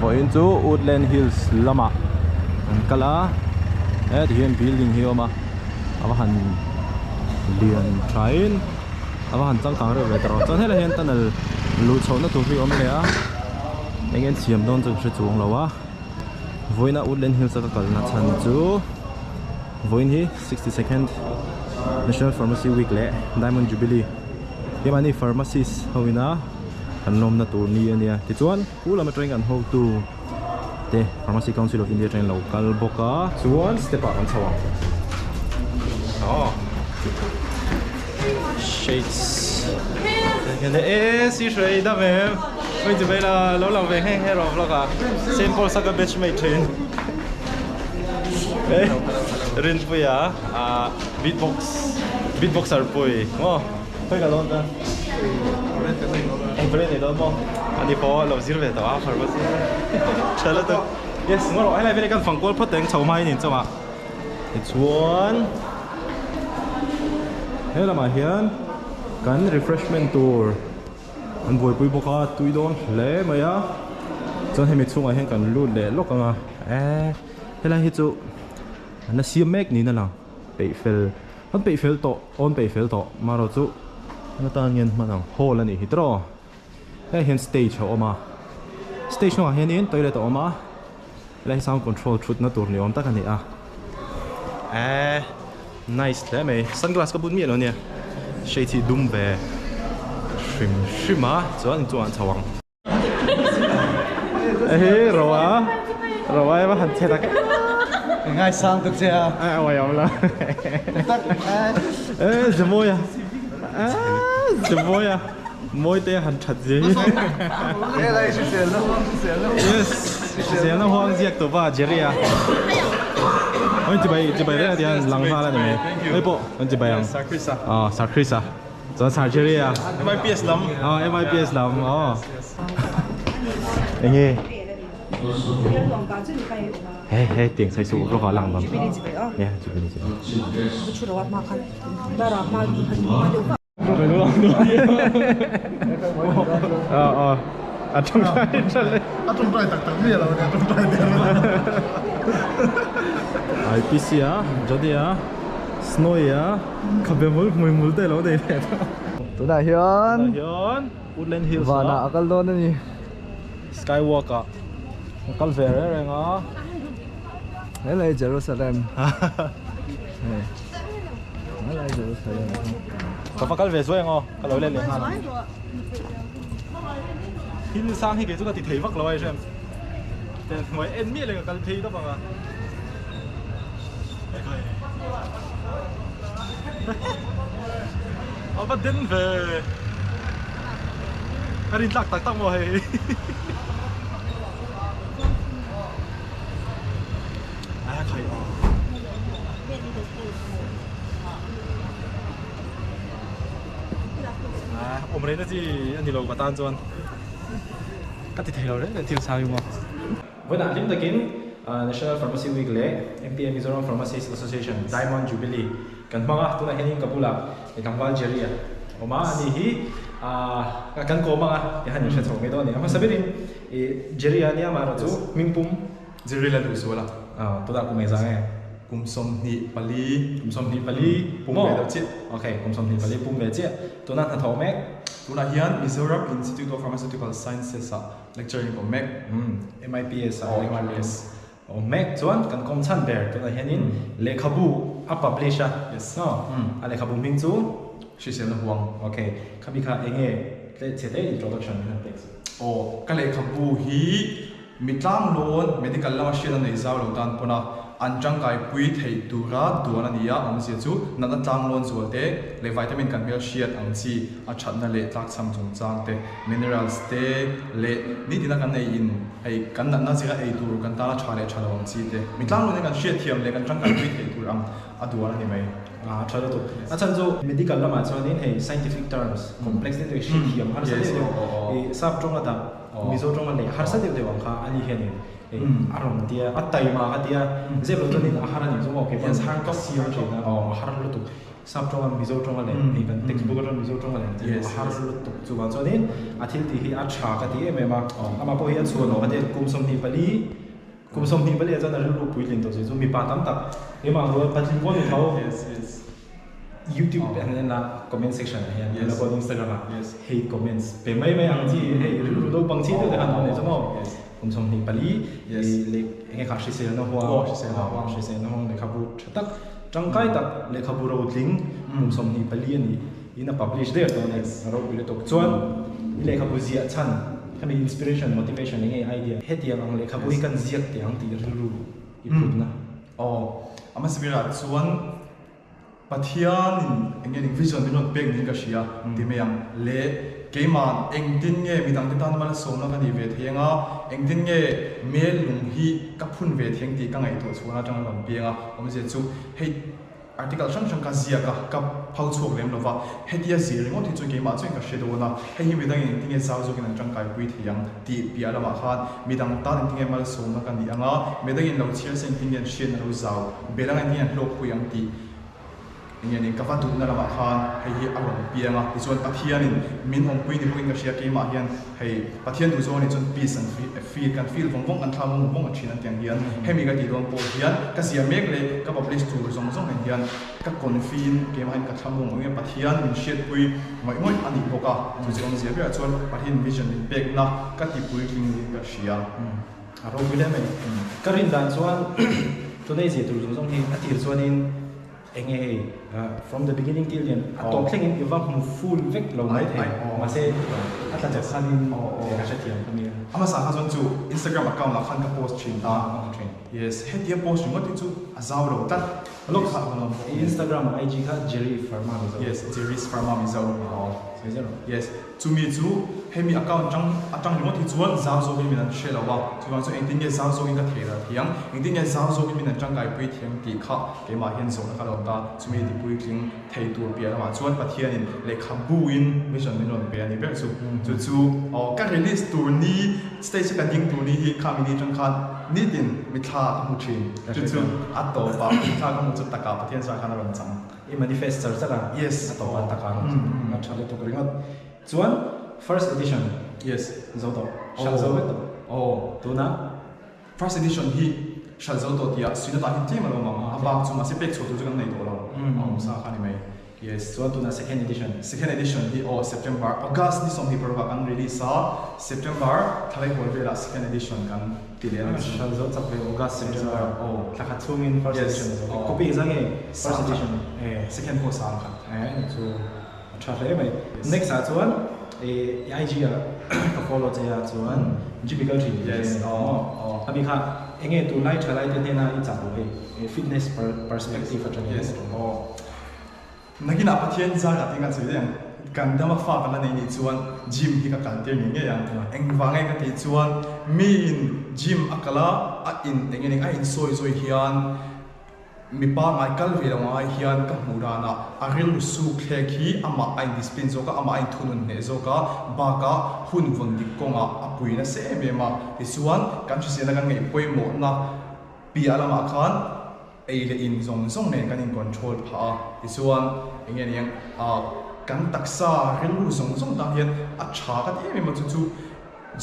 voi in chu Woodland Hills lama an kala thì hiện building hi oma ava han lian train ava han chang kang re ve tro chon hela hen tanal lu chona tu hi om le a engen chiam don chu chuang lawa voina Woodland Hills ka kal na chan chu voin hi 62nd National Pharmacy Week le Diamond Jubilee yamani pharmacies hoina an nom na tur ni ania ti chuan pula ma train an ho tu te Pharmacy Council of India train local boka chuan step up an chawang oh shades and si shrei da me oi ji bela lo lang ve heng he ro vlog a simple saka batch mate train rin puya beatboxer pui oh foi ga lon ta anh phải này đó không? Anh đi phố lâu xíu về tàu áo phải không? Chờ lát tôi. Yes, ngồi rồi. Anh lại về đây căn phòng cô phát tiếng chầu mai nhìn cho mà. Chuan. Thế là mà hiện căn refreshment tour. Anh vui bùi bốc à tụi đón lẽ mày á. Cho thêm một số ngày hiện căn lút lẽ lúc à. Thế là hết chỗ. Nó xiêm mét ní nè nào. Bị phèl. Hắn bị phèl to, on bị phèl to. Mà rồi chỗ. Nó ta nhiên mà nào hole là nè hít rồi. Đây hiện stage ở mà stage nó hiện in toilet ở mà đây sound control chút nó tụt nhiều ta cái này nice đấy mày sunglass có bốn miệng rồi nè shady doom về shim mà cho anh chawang rồi mà hắn chết так ngay sang thực sự vậy là gì môi gì môi môi tê hành chặt gì cái này是谁了 yes谁那黄giặc tổ ba Jerry à ôi chị bay đấy thì lăng pha là này ôi bộ anh chị bay à Sarkrisa cho Jerry à MIPS lắm MIPS lắm anh nghe hey tiếng say sụ có khó lăng lắm yeah chụp đi trong trai tak mía là trong trai IPC á, jadi á, snowy á, kabe mul tê lo đây. Tụi này hiền, Woodland Hills và nãy cái luôn này, Skywalk á, cái về đấy ngó, đấy là Jerusalem, đấy là Jerusalem. Có phải cái về rồi ngó, cái lối lên liền ha. Hin sang khi cái chỗ cái thấy vắc lối xem, thì mọi em biết là cái thấy đó bằng à. Bắt đến về, anh đi tắc rồi. Ôm đấy nó gì anh đi lâu quá tan cho các thị thấy đấy là thiếu sao không? Với nạn chúng ta kiến National Pharmacy Week lễ MPM Mizoram Pharmacists Association Diamond Jubilee kan mga tu na hining kapula itang Valjeria oma ani hi kan ko mga ihan yung sa ngito ni ama sabihin Jeria niya maro chu mingpum Jerila Luswala tu da ku mai zange Kumsom ni pali pum me da chit okay kumsom ni pali pum me che tu na thaw mek tu na hian Mizoram Institute of Pharmaceutical Sciences lecturing ko mek MIPS MIPS mek chuan kan kom chan ber tu na hianin lekhabu a publisher yes no a lekhabu ming chu Shisen Huang okay khabi kha enge le chete introduction in text ka le khabu hi mitlang lon medical law shil nei zaw lo dan pona anjang kai pui thei tura duana nia ang sia chu nana tlang lon zuate le vitamin kan mel shiat ang chi a thatna le tlak sam chung chang te minerals te le ni dina kan nei in ai kan na zira ei tur kan ta thale thalo ang chi te mitlang lon kan shiat thiam le kan tang kai pui thei tur ang aduana ni mai thalo tu achan jo medical lama chuanin hei scientific terms complex te shi thiam har sa de sab tonga da mizo tonga le har sa de wang kha ani hianin aron dia atai ma dia zeblo to ni haran ni zo ke pas har ka siam che na har lo tu sub trong mizo trong le ni kan textbook trong mizo trong le ti har lu tuk chu ban chonin athil ti hi a tha ka ti emema ama po hi a chuan no ate kumsom ni pali chon ru puilin to chu mi pa tam tak ema ro patin bon thau YouTube and na comment section here na ko Instagram hate comments pe mai ang ji hey ru do bang chi to de han ne chamo kumsom ni pali le nge kha shi se no huwa shi se no le khabu tak tangkai tak le khabu ro tling kumsom ni pali ani ina publish there to ne ro bil to chuan le khabu zia chan kami inspiration motivation nge idea hetia ang le khabu kan ziak te ang ti ru improve na ama sibira chuan pathian engin vision din pek din ka shia ti me yang le keima engtin nge midang ti tan mal somna ka ni ve thenga engtin nge mel lung hi ka phun ve theng ti ka ngai to chuna tang lam pianga om je chu hei article sang ka zia ka phau chuak lem lova hetia zir ngo ti chu keima chu ka shedo na hei hi midang engtin nge zau zo kin tang kai pui thiang ti pia la ma khan midang ta engtin nge mal somna ka ni anga midang in lo chial seng tin nge shen ro zau belang engtin nge lok puyang ti ingin in kafa dun na lama khan hei along pianga ichuan pathian in min hong pui ni buin ka shia keima hian hei pathian du zo ni chun peace and feel vong kan thlam mong a thina tiang hian hemi ka ti don po hian ka sia mek le ka publish tu zong hian ka confin keima in ka thlam mong nge pathian min shet pui moi ani boka chu jong zia bia chuan pathian vision in pek na ka ti pui king ka shia aro bile mai karin dan chuan today je tu zong hi atir chuan in enge from the beginning till the end atop thleng in iwang mu full vek lo mai the ma se atla cha khanin ka chatiam kami ama sa khazon chu Instagram account la khan ka post chin ta yes hetia post ngot chu azaw lo ta lok kha lo Instagram IG kha Jerry Pharma mizo yes Jerry Pharma mizo yes chu mi chu hemi account atang ngot hi chuan zaw zo bin minan share lawa chuan chu engtin nge zaw zo in ka thera thiang engtin nge zaw zo bin minan tangkai pui thiang ti kha ke ma hian zo na ka lo ta chu mi ti pui tling thei tur pia ma chuan pathian in le khabu in mission min on pia ni ber chu ka release tur ni stage ka ding tur ni hi kha mi ni tang khan ni din mi tha mu thin chu ato pa tha ka mu chu taka pathian sa khana ram chang i manifest chara yes ato pa taka na chale to ringat chuan first edition yes zoto shal zoto tuna first edition hi shal zoto tia sina ta hin tema lo ma aba chu ma se pek chotu chu kan nei to lo sa khani mai yes chuan tuna second edition hi September August ni som hi program kan release sa September thalai hol vela second edition kan tilen shal zoto chapre August September thakha chungin first edition copy zange first edition second ko sa kan chu thale mai next a chuan IG ka follow cha chuan GP Country yes abi kha enge tu lai thalai te na I cha lo fitness perspective atang yes nagina pathian za ka tinga chuiang kan dama fa kan nei ni chuan gym hi ka kan te ni nge yang engwangai ka ti chuan mi in gym akala a in engeni a in soi hian mi pa ngai kal ve ngai hian ka murana a ril su khleki ama ai discipline zo ka ama ai thunun ne zo ka ba ka hun von dik konga apuina se mema ti chuan kan chi se na kan ngai poimo na pi ala ma khan eile in zong ne kan in control pha ti chuan engeni yang kan taksa rilu zong ta hian a tha ka ti mema chu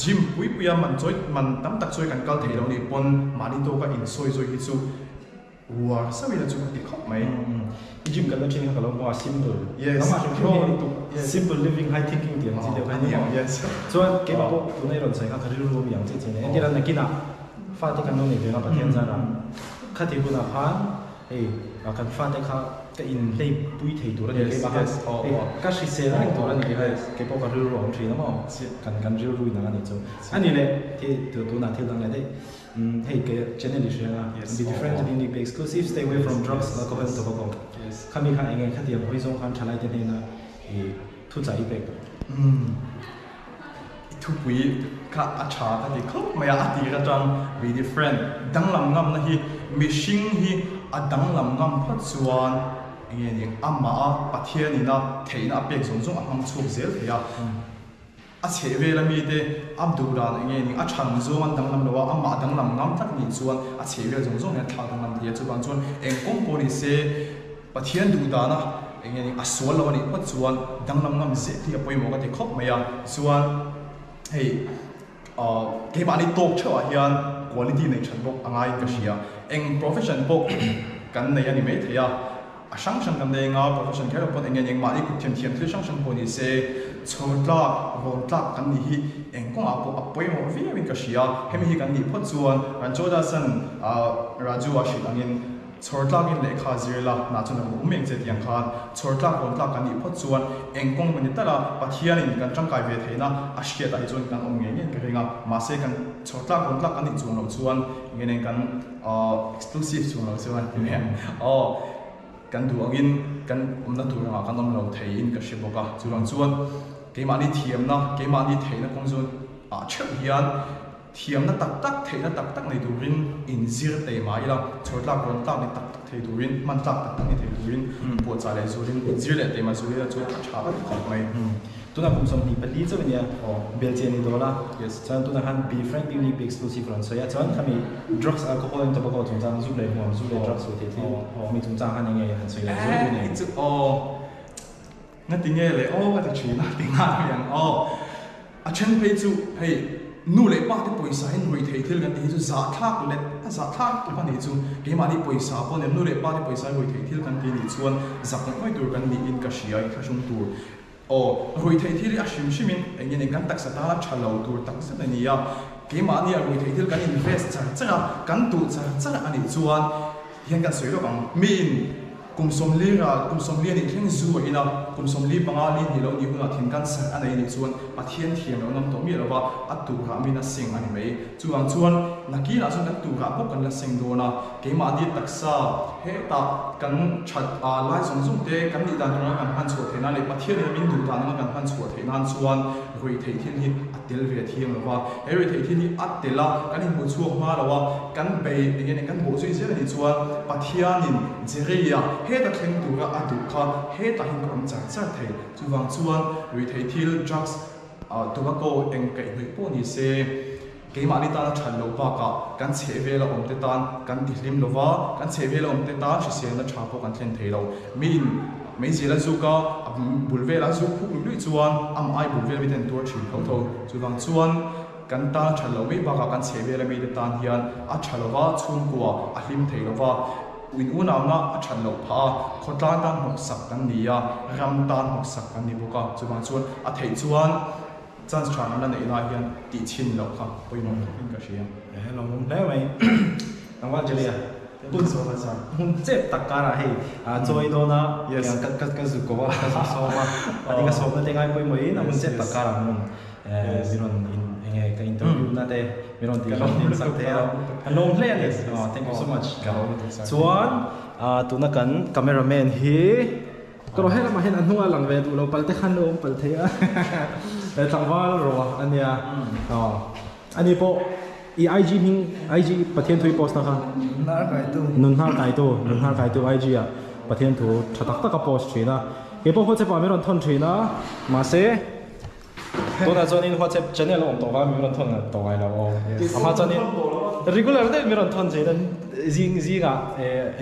gym pui man choi man tam tak choi kan kal thei lo ni pon mani to ka in soi hi chu war sabi la chu ti khop mai gym kan chin ka lo mo simple yes simple living high thinking ti ang ti de yes chuan ke ba ko tunai ron sai ka khari ru yang che ne endira na kina fa ti kan no ne ve na pathian za ra khati bu na khan kan fa te kha ka in lei pui thei tur ni ke ba ka shi se ra tur ni ke po ka ru ru ang thi na mo kan ru ru na ni chu ani le ti tu na thil dang le dei hey ke channel is be different in the exclusive stay away from drugs alcohol and tobacco kami kha enge khati hoi zong khan thalai te na thu chai pe thu pui ka acha ka ti khop maya ati ra tang be different dang lam ngam na hi mishing hi adang lam ngam phat chuan engeni amma pathian ina theina pek zong amang chuk zel ya a cheve la mi te abduran engeni a chang zo an dang lam lawa amma dang lam ngam tak ni chuan a cheve zong ne thla dang lam dia chuan eng kong poni se pathian du da na เงี้ยอาส่วนเราเนี่ยพอส่วนดังนำเสียที่ไปหมอกันที่ครบไม่ยังส่วนเฮ้เกมอันนี้ตกเชื่อว่าเฮียน quality ในชั้นบกอะไรก็เชียเอง profession บกกันในอันนี้ไม่เทียช่างกันในงาน profession แค่เราพูดเองยังมาอีกเทียมที่ช่างพูดนี่เสียชดละรอนละกันนี่เองก็เอาไปหมดวิ่งก็เชียให้มีกันนี่พอส่วนรันโจดาสันราจูอาชิอันนี้ชดละกินเลขาจีละน่าจะนึกว่าเองจะเตียงขาชดละคนละกันนี่พอส่วนเองก็มันนี่แต่ละปัจจัยนี่กันจังกายเวทีนะอาชีพแต่จนกันองเงี้ยก็เรื่องมาเสกันชดละคนละกันนี่จวนเราส่วนเงี้ยกันexclusive จวนเราส่วนเนี่ยกันดูอันกันนั่นตัวเรากันต้องเราเทียนกับชิบกะจุดส่วนเกมอันนี้เทียมนะเกมอันนี้เทียนนะคงส่วนเชื่อเฮียนเทียมนะตักเทียนนะตักในดูรินอินซีร์เตมาอีละชดละคนตักในตักเทียดูรินมันตักในเทียดูรินปวดใจเลยดูรินอินซีร์เตมาดูรินจุดชาบของไม่ตัวนั้นผมสมดีเป็นลีจะเป็นเนี่ยเบลเจนี่ตัวละฉะนั้นตัวนั้นบีแฟรงค์ดิวนี่บีเอ็กซ์คลูซีฟรันโซยฉะนั้นถ้ามี drugs แอลกอฮอล์ตัวประกอบจุดจางสูบเลยหัวสูบเลย drugs สุดที่มีจุดจางหันยังไงหันสวยเลยสูบเลยจุดงั้นติงเงี้ยเลยก็จะชี้นะติงหน้าอย่างอาเช่นไปจุให้นู่นเลยป้าที่ป่วยสายนู่นที่ที่กันที่จุจัดทักเลยจัดทักที่ป้าที่จุเกมาที่ป่วยสาปเนี่ยนู่นเลยป้าที่ป่วยสายนู่นที่กันที่นี่ส่วนจับไม่ตัวกันนี่อินกับเชียร์ข้าชมตัวรวยที่ที่อาชิมชิมินเองยังกันตักสตาร์ทชาลาวตัวตักสตาร์นี่ยเกมาเนี่ยรวยที่ที่กันอินเวสต์จ้ากันตัวจ้าอันนี้ส่วนยังกันสวยแล้วกันมีนกุมสมลีระกุมสมลีนี่เข่งซูอีนะกุมสมลีปังอาลีนี่เราดีหุ่นทิ้งกันสักอันนี้ส่วนปัทเทียนเทียมเรานำตัวมีเราว่าอัตุระมีนัสสิงอันนี้ไหมส่วนนักกีฬาส่วนอัตุระพวกกันนัสสิงโดนะเกมาดีตักษาเฮตากันชัดไล่ส่งส่งเตะกันดีด้านตรงนั้นกันพันชัวเทนั่นเลยปัทเทียนมีดูด้านนั้นกันพันชัวเทนั่นส่วนรวยเทียนที่อัตเตลเวียเทียมเราว่าเฮรวยเทียนที่อัตเตละกันหินบุชัวมาเราว่ากันไปอย่างนี้กันบุชัวเสียนี่ส่วนปัทเทียนินเจริยาเฮตาเข่งตัวอัตุค่ะเฮตาหินกรมจัดจัดเทจุวังส่วนรวยเทียนจักส์ตัวก็เองกับอีกพวกนี้เสเกมอันนี้ตาชันโลวากะกันเชเวลอมเตตันกันดิลิมโลวากันเชเวลอมเตตันชิเซียนชาพกันเทนเทโลมีนไม่เสียละจุกะบุลเวลาจุกลุยจวนไอบุลเวลมีเต็นตัวชิลเขาโตจุวังส่วนกันตาชันโลวิบากะกันเชเวลมีเตตันเฮียนชันโลวาชุ่มกัวลิมเทโลวาวินอุนามะชันโลพาขดลานตันหกสักกันนี้รำตันหกสักกันนี้บุกะจุวังส่วนเทจวนจันทร์ฉันนั่นเองนะเฮียนตีชินแล้วครับไปมองขึ้นกับเชียร์เราได้ไหมน้องว่าจะเรียปุ่นโซ่ภาษาหุ่นเจ็บตักการะให้จอยโดนะอย่างกัสกุว่ากัสโซมาอันนี้ก็สอบนั่นเองไงไปหมดนะหุ่นเจ็บตักการะหุ่นมีรอนยังไงก็อินเตอร์วิวนั่นเองมีรอนที่เราเรียนสักเท่าฮัลโหลเพลย์เลย thank you so much ส่วนตัวนักการคาเมราแมนฮีก็เราให้เรามาเห็นอันหัวหลังเวดูเราปัลเตขันโอมปัลเทียแต่จังหวะเราอันเนี้ยอันนี้พอIG พิง IG ประเทศทุยโพสต์นะครับนุ่นห้าไก่ตัว IG อ่ะประเทศทุยชัดตักกับโพสต์ชีนะเก็บพวกเขาจะปาไม่รอนทนชีนะมาเซ่ตัวนั้นตอนนี้เขาจะchannelเราตัวว่าไม่รอนทนตัวไงแล้วอามาตอนนี้ regular ได้ไม่รอนทนชีนั้นziga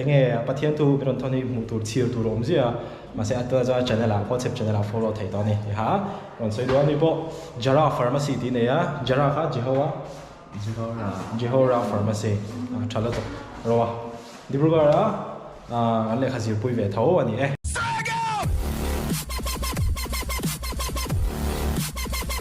เงี้ยประเทศทุยไม่รอนทนนี่มุตุเชียร์ตัวลมสิอ่ะมาเสียตัวจะchannel เราเขาจะchannel เรา follow ที่ตอนนี้ฮะวันสุดท้ายนี่พอ Jara Pharmacy ที่เนี่ย Jara ค่ะ Jehora Pharmacy ชัดแล้วตัวรัวดิบรูกอ่ะอันเล็กขจิบปุยเวทเอาอันนี้